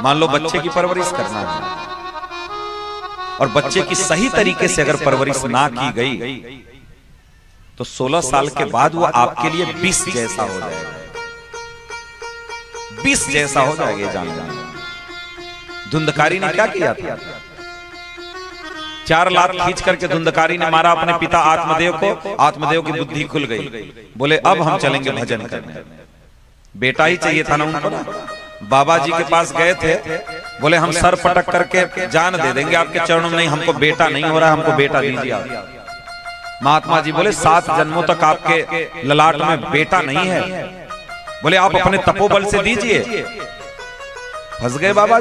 मान लो बच्चे की परवरिश करना है और बच्चे की सही तरीके से अगर परवरिश ना की गई तो 16 साल के बाद वो आपके लिए 20 जैसा हो जाएगा, 20 जैसा हो जाएगा। जान धुंधकारी ने क्या किया था? 4 लात खींच करके धुंधकारी ने मारा अपने पिता आत्मदेव को। आत्मदेव की बुद्धि खुल गई, बोले अब हम चलेंगे भजन करने। बेटा ही चाहिए था ना उनको ना। बाबा जी के पास गए थे, बोले हम सर पटक करके जान दे देंगे आपके चरणों में, नहीं हमको बेटा नहीं हो रहा, हमको बेटा दीजिए आप। महात्मा जी बोले 7 जन्मों तक आपके ललाट में बेटा नहीं है, बोले आप अपने तपोबल से दीजिए। फंस गए बाबा।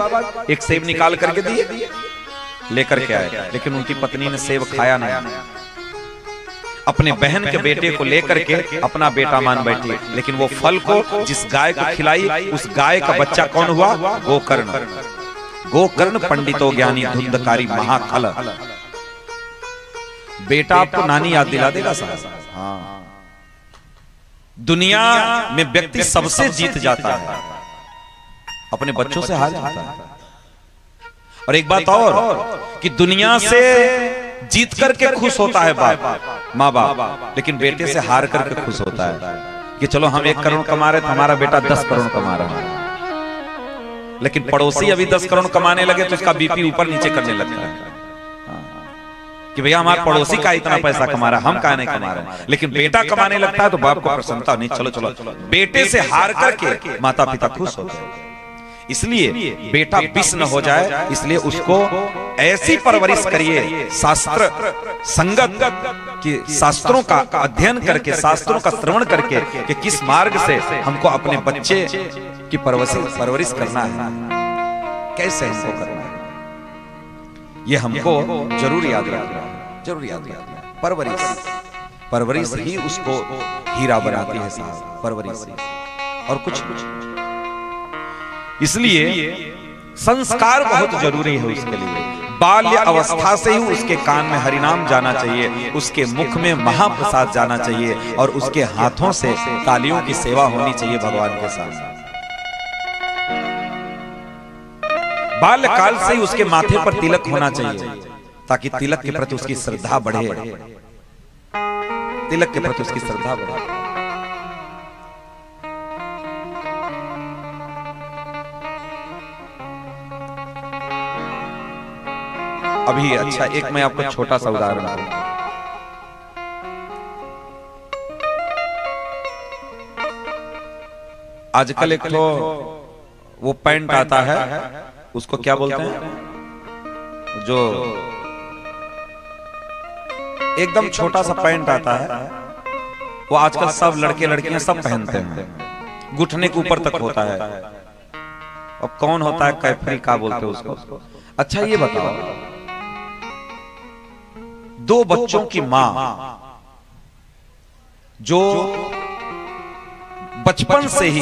एक सेब निकाल करके दिए, लेकर के आए, लेकिन उनकी पत्नी ने सेब खाया नहीं। अपने बहन के बेटे को लेकर के अपना बेटा मान बैठी, लेकिन वो फल को जिस गाय को खिलाई उस गाय का बच्चा कौन हुआ? गोकर्ण। गोकर्ण पंडितो ज्ञानी धुंधकारी महाखल। बेटा आपको नानी याद दिला देगा साहब। हाँ, दुनिया में व्यक्ति सबसे जीत जाता है, अपने बच्चों से हार जाता है। और एक बात और कि दुनिया से जीत करके खुश होता है बाप माँ बाप, लेकिन बेटे से हार करके खुश होता है कि चलो हम 1 करोड़ कमा रहे थे, हमारा बेटा 10 करोड़ कमा रहा है। लेकिन पड़ोसी अभी 10 करोड़ कमाने लगे तो उसका बीपी ऊपर नीचे करने लगता है कि भैया हमारा पड़ोसी का इतना पैसा कमा रहा है, हम का नहीं कमा रहे हैं। लेकिन बेटा कमाने लगता है तो बाप को प्रसन्नता, नहीं चलो चलो। बेटे से हार करके माता पिता खुश होते हैं। इसलिए बेटा विष न हो जाए, इसलिए उसको ऐसी परवरिश करिए शास्त्र संगत कि शास्त्रों का अध्ययन करके, शास्त्रों का श्रवण करके कि किस मार्ग से हमको अपने बच्चे की परवरिश करना है, कैसे हमको करना है, ये हमको जरूर याद रखना है, जरूर याद रखना है। परवरिश ही उसको हीरा बनाती है साहब, परवरिश और कुछ। इसलिए संस्कार बहुत जरूरी है उसके लिए। बाल्य अवस्था से ही उसके कान में हरिनाम जाना चाहिए, उसके मुख में महाप्रसाद जाना चाहिए और उसके हाथों से तालियों की सेवा होनी चाहिए भगवान के साथ। बाल्यकाल से ही उसके माथे पर तिलक होना चाहिए ताकि तिलक के प्रति उसकी श्रद्धा बढ़े, तिलक के प्रति उसकी श्रद्धा बढ़े। अभी अच्छा एक मैं आपको छोटा सा उदाहरण दूं। आजकल एक तो वो पैंट आता है, उसको क्या बोलते हैं, जो एकदम छोटा सा पैंट आता है, वो आजकल सब लड़के लड़कियां सब पहनते हैं, घुटने के ऊपर तक होता है। और कौन होता है कैफरी का बोलते हैं उसको। अच्छा ये बताओ, 2 बच्चों की मां जो बचपन से ही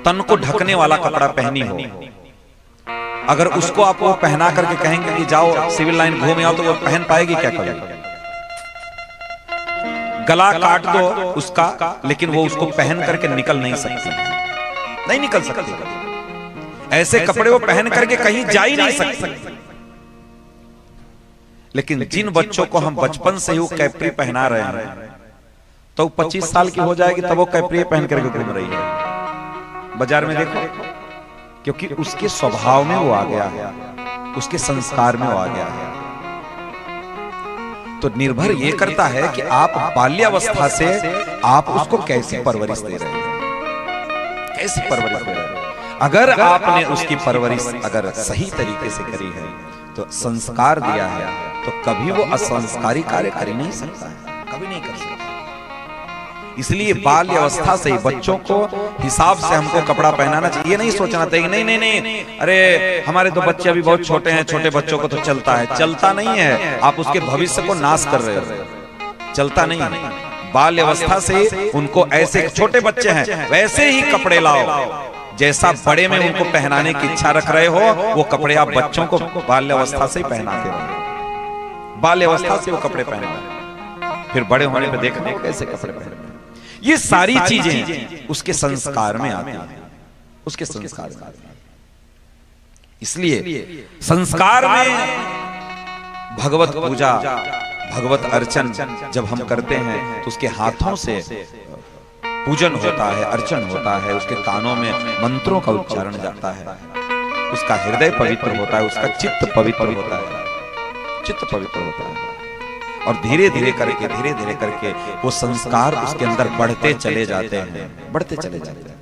तन को ढकने वाला कपड़ा पहनी हो, अगर उसको आप वो पहना करके कहेंगे कि जाओ सिविल लाइन घूम आओ, तो वो पहन पाएगी क्या कभी? गला काट दो उसका, लेकिन वो उसको पहन करके निकल नहीं सकती, नहीं निकल सकती। ऐसे कपड़े वो पहन करके कहीं जा ही नहीं सकती। लेकिन जिन बच्चों को हम बचपन से ही वो कैप्री पहना रहे हैं, तो 25 साल की हो जाएगी तब वो कैप्री पहन करके घूम रही है बाजार में, देखो, क्योंकि उसके स्वभाव में वो आ गया है, उसके संस्कार में वो आ गया है। तो निर्भर ये करता है कि आप बाल्यावस्था से आप उसको कैसी परवरिश दे रहे हैं, कैसी परवरिश दे रहे हैं। अगर आपने उसकी परवरिश अगर सही तरीके से करी है, तो संस्कार दिया है, तो कभी वो असंस्कारी कार्य कर ही नहीं सकता है, कभी नहीं कर सकता। इसलिए बाल्य अवस्था से ही बच्चों को हिसाब से हमको कपड़ा पहनाना चाहिए। ये नहीं सोचना चाहिए नहीं नहीं नहीं, अरे हमारे तो बच्चे अभी बहुत छोटे हैं, छोटे बच्चों को तो चलता है। चलता नहीं है, आप उसके भविष्य को नाश कर रहे हो। चलता नहीं है। बाल्य अवस्था से उनको ऐसे, छोटे बच्चे हैं वैसे ही कपड़े लाओ, जैसा बड़े में उनको पहनाने की इच्छा रख रहे हो, वो कपड़े आप बच्चों को बाल्य अवस्था से ही पहनाते रहो। बाल्य अवस्था से वो कपड़े पहने, फिर बड़े होने पे देखने कैसे कपड़े पहने। ये सारी चीजें उसके संस्कार में आती हैं, उसके संस्कार में आती हैं। इसलिए संस्कार में भगवत पूजा, भगवत अर्चन जब हम करते हैं तो उसके हाथों से पूजन होता है, अर्चन होता है, उसके कानों में मंत्रों का उच्चारण जाता है, उसका हृदय पवित्र होता है, उसका चित्त पवित्र होता है, चित्त पवित्र होता है। और धीरे धीरे करके वो संस्कार उसके अंदर बढ़ते चले जाते हैं, बढ़ते चले जाते हैं।